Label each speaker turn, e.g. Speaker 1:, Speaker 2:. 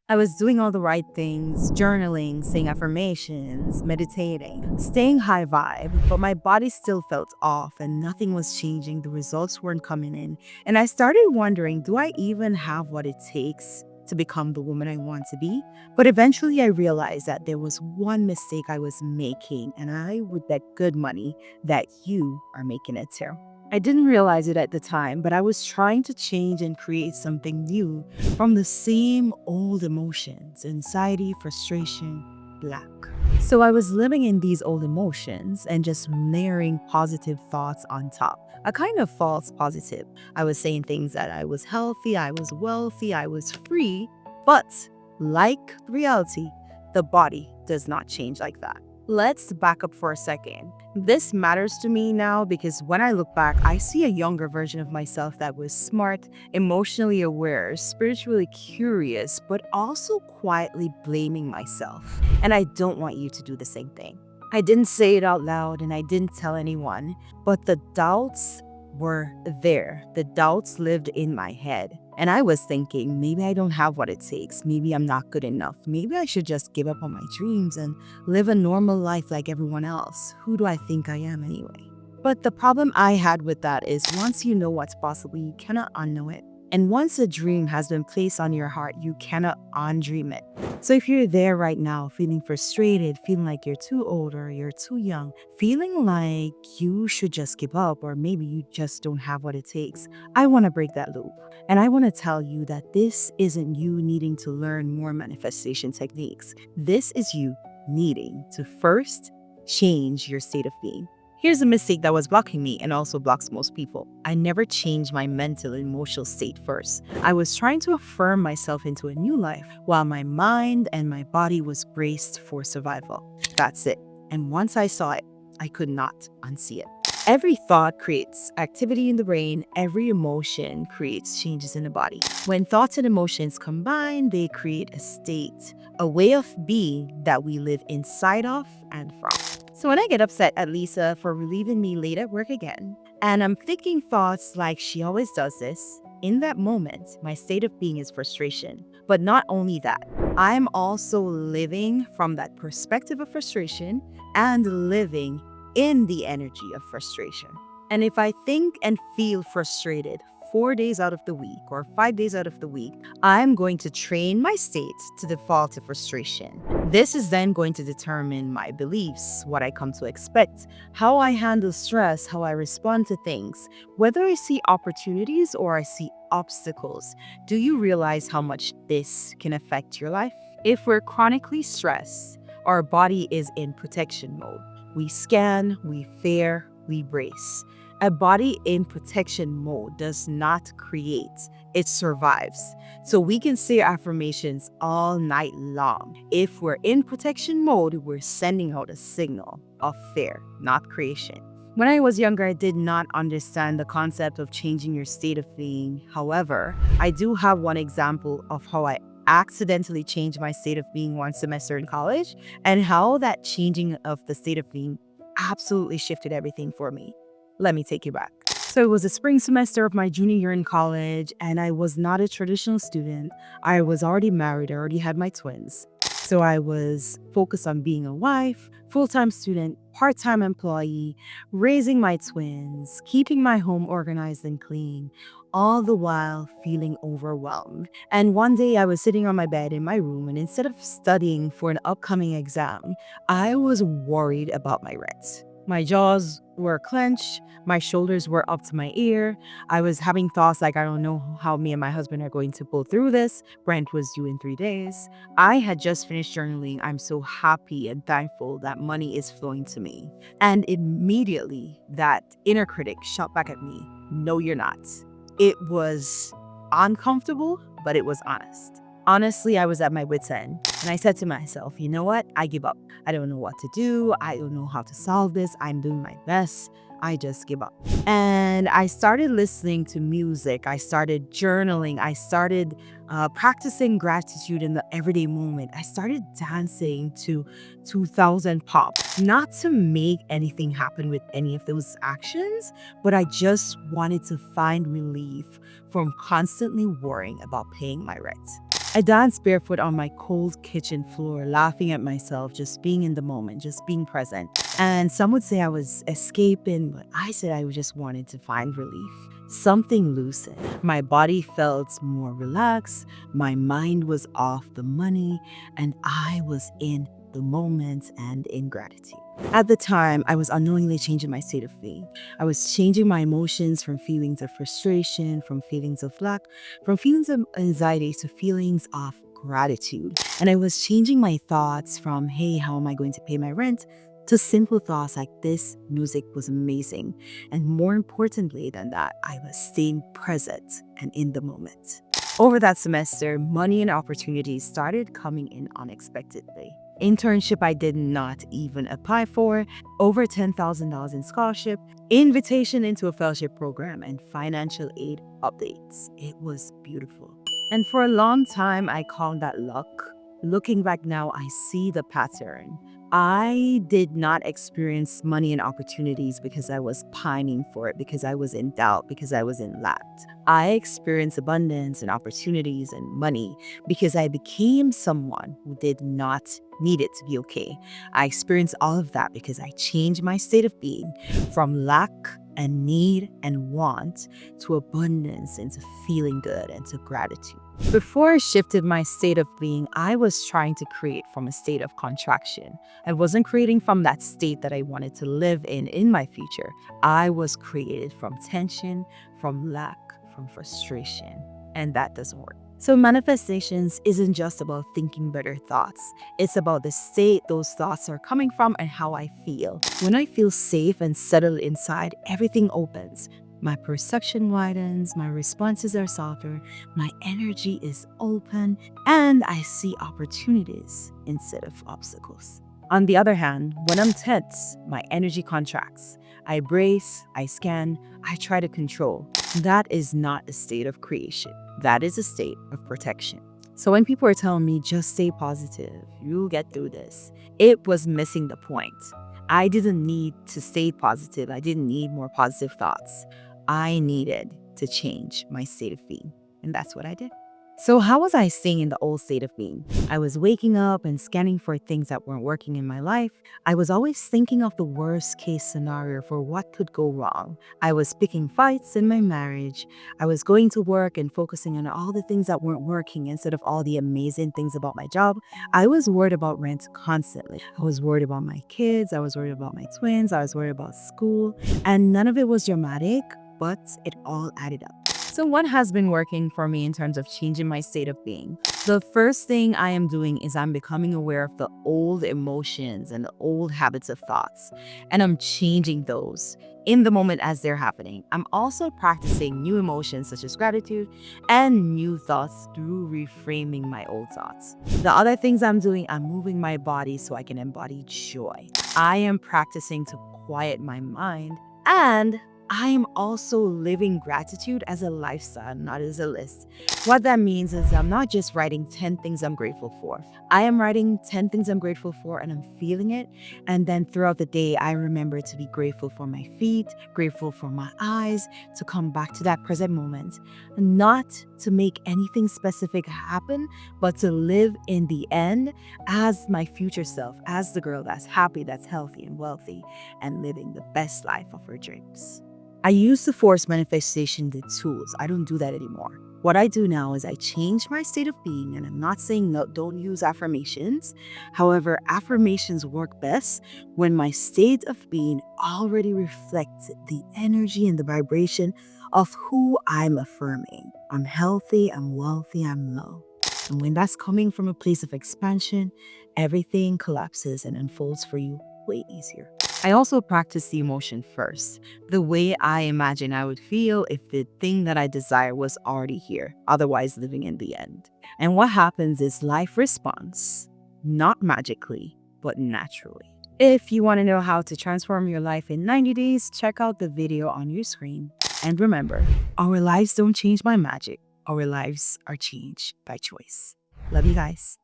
Speaker 1: I was doing all the right things, journaling, saying affirmations, meditating, staying high vibe, but my body still felt off and nothing was changing. The results weren't coming in. And I started wondering, do I even have what it takes to become the woman I want to be? But eventually I realized that there was one mistake I was making, and I would bet good money that you are making it too. I didn't realize it at the time, but I was trying to change and create something new from the same old emotions: anxiety, frustration, lack. So I was living in these old emotions and just layering positive thoughts on top. A kind of false positive. I was saying things that I was healthy, I was wealthy, I was free, but like reality, the body does not change like that. Let's back up for a second. This matters to me now because when I look back, I see a younger version of myself that was smart, emotionally aware, spiritually curious, but also quietly blaming myself. And I don't want you to do the same thing. I didn't say it out loud and I didn't tell anyone, but the doubts were there. The doubts lived in my head. And I was thinking, maybe I don't have what it takes. Maybe I'm not good enough. Maybe I should just give up on my dreams and live a normal life like everyone else. Who do I think I am anyway? But the problem I had with that is once you know what's possible, you cannot unknow it. And once a dream has been placed on your heart, you cannot undream it. So if you're there right now, feeling frustrated, feeling like you're too old or you're too young, feeling like you should just give up or maybe you just don't have what it takes, I want to break that loop. And I want to tell you that this isn't you needing to learn more manifestation techniques. This is you needing to first change your state of being. Here's a mistake that was blocking me and also blocks most people. I never changed my mental and emotional state first. I was trying to affirm myself into a new life while my mind and my body was braced for survival. That's it. And once I saw it, I could not unsee it. Every thought creates activity in the brain. Every emotion creates changes in the body. When thoughts and emotions combine, they create a state, a way of being that we live inside of and from. So when I get upset at Lisa for relieving me late at work again, and I'm thinking thoughts like she always does this, in that moment, my state of being is frustration. But not only that, I'm also living from that perspective of frustration and living in the energy of frustration. And if I think and feel frustrated 4 days out of the week or 5 days out of the week, I'm going to train my state to default to frustration. This is then going to determine my beliefs, what I come to expect, how I handle stress, how I respond to things, whether I see opportunities or I see obstacles. Do you realize how much this can affect your life? If we're chronically stressed, our body is in protection mode. We scan, we fear, we brace. A body in protection mode does not create, it survives. So we can say affirmations all night long. If we're in protection mode, we're sending out a signal of fear, not creation. When I was younger, I did not understand the concept of changing your state of being. However, I do have one example of how I accidentally changed my state of being one semester in college and how that changing of the state of being absolutely shifted everything for me. Let me take you back. So it was the spring semester of my junior year in college, and I was not a traditional student. I was already married, I already had my twins. So I was focused on being a wife, full-time student, part-time employee, raising my twins, keeping my home organized and clean, all the while feeling overwhelmed. And one day I was sitting on my bed in my room, and instead of studying for an upcoming exam, I was worried about my rent. My jaws were clenched, my shoulders were up to my ear. I was having thoughts like, I don't know how me and my husband are going to pull through this. Rent was due in 3 days. I had just finished journaling. I'm so happy and thankful that money is flowing to me. And immediately that inner critic shot back at me, no, you're not. It was uncomfortable, but it was honest. Honestly, I was at my wit's end, and I said to myself, you know what? I give up. I don't know what to do. I don't know how to solve this. I'm doing my best. I just give up. And I started listening to music. I started journaling. I started practicing gratitude in the everyday moment. I started dancing to 2000 pop, not to make anything happen with any of those actions, but I just wanted to find relief from constantly worrying about paying my rent. I danced barefoot on my cold kitchen floor, laughing at myself, just being in the moment, just being present. And some would say I was escaping, but I said I just wanted to find relief. Something loosened. My body felt more relaxed, my mind was off the money, and I was in the moment and in gratitude. At the time, I was unknowingly changing my state of being. I was changing my emotions from feelings of frustration, from feelings of lack, from feelings of anxiety to feelings of gratitude. And I was changing my thoughts from, hey, how am I going to pay my rent? To simple thoughts like this music was amazing. And more importantly than that, I was staying present and in the moment. Over that semester, money and opportunities started coming in unexpectedly. Internship I did not even apply for, over $10,000 in scholarship, invitation into a fellowship program, and financial aid updates. It was beautiful. And for a long time, I called that luck. Looking back now, I see the pattern. I did not experience money and opportunities because I was pining for it, because I was in doubt, because I was in lack. I experienced abundance and opportunities and money because I became someone who did not need it to be okay. I experienced all of that because I changed my state of being from lack and need and want to abundance, into feeling good, and to gratitude. Before I shifted my state of being, I was trying to create from a state of contraction. I wasn't creating from that state that I wanted to live in my future. I was created from tension, from lack, from frustration, and that doesn't work. So manifestations isn't just about thinking better thoughts. It's about the state those thoughts are coming from and how I feel. When I feel safe and settled inside, everything opens. My perception widens, my responses are softer, my energy is open, and I see opportunities instead of obstacles. On the other hand, when I'm tense, my energy contracts. I brace, I scan, I try to control. That is not a state of creation. That is a state of protection. So when people are telling me, just stay positive, you'll get through this, it was missing the point. I didn't need to stay positive. I didn't need more positive thoughts. I needed to change my state of being. And that's what I did. So how was I staying in the old state of being? I was waking up and scanning for things that weren't working in my life. I was always thinking of the worst case scenario for what could go wrong. I was picking fights in my marriage. I was going to work and focusing on all the things that weren't working instead of all the amazing things about my job. I was worried about rent constantly. I was worried about my kids. I was worried about my twins. I was worried about school. And none of it was dramatic, but it all added up. So what has been working for me in terms of changing my state of being? The first thing I am doing is I'm becoming aware of the old emotions and the old habits of thoughts, and I'm changing those in the moment as they're happening. I'm also practicing new emotions such as gratitude and new thoughts through reframing my old thoughts. The other things I'm doing, I'm moving my body so I can embody joy. I am practicing to quiet my mind, and I am also living gratitude as a lifestyle, not as a list. What that means is I'm not just writing 10 things I'm grateful for. I am writing 10 things I'm grateful for and I'm feeling it. And then throughout the day, I remember to be grateful for my feet, grateful for my eyes, to come back to that present moment. Not to make anything specific happen, but to live in the end as my future self, as the girl that's happy, that's healthy and wealthy, and living the best life of her dreams. I used to force manifestation with tools. I don't do that anymore. What I do now is I change my state of being, and I'm not saying no, don't use affirmations. However, affirmations work best when my state of being already reflects the energy and the vibration of who I'm affirming. I'm healthy, I'm wealthy, I'm love. And when that's coming from a place of expansion, everything collapses and unfolds for you way easier. I also practice the emotion first, the way I imagine I would feel if the thing that I desire was already here, otherwise living in the end. And what happens is life responds, not magically, but naturally. If you want to know how to transform your life in 90 days, check out the video on your screen. And remember, our lives don't change by magic. Our lives are changed by choice. Love you guys.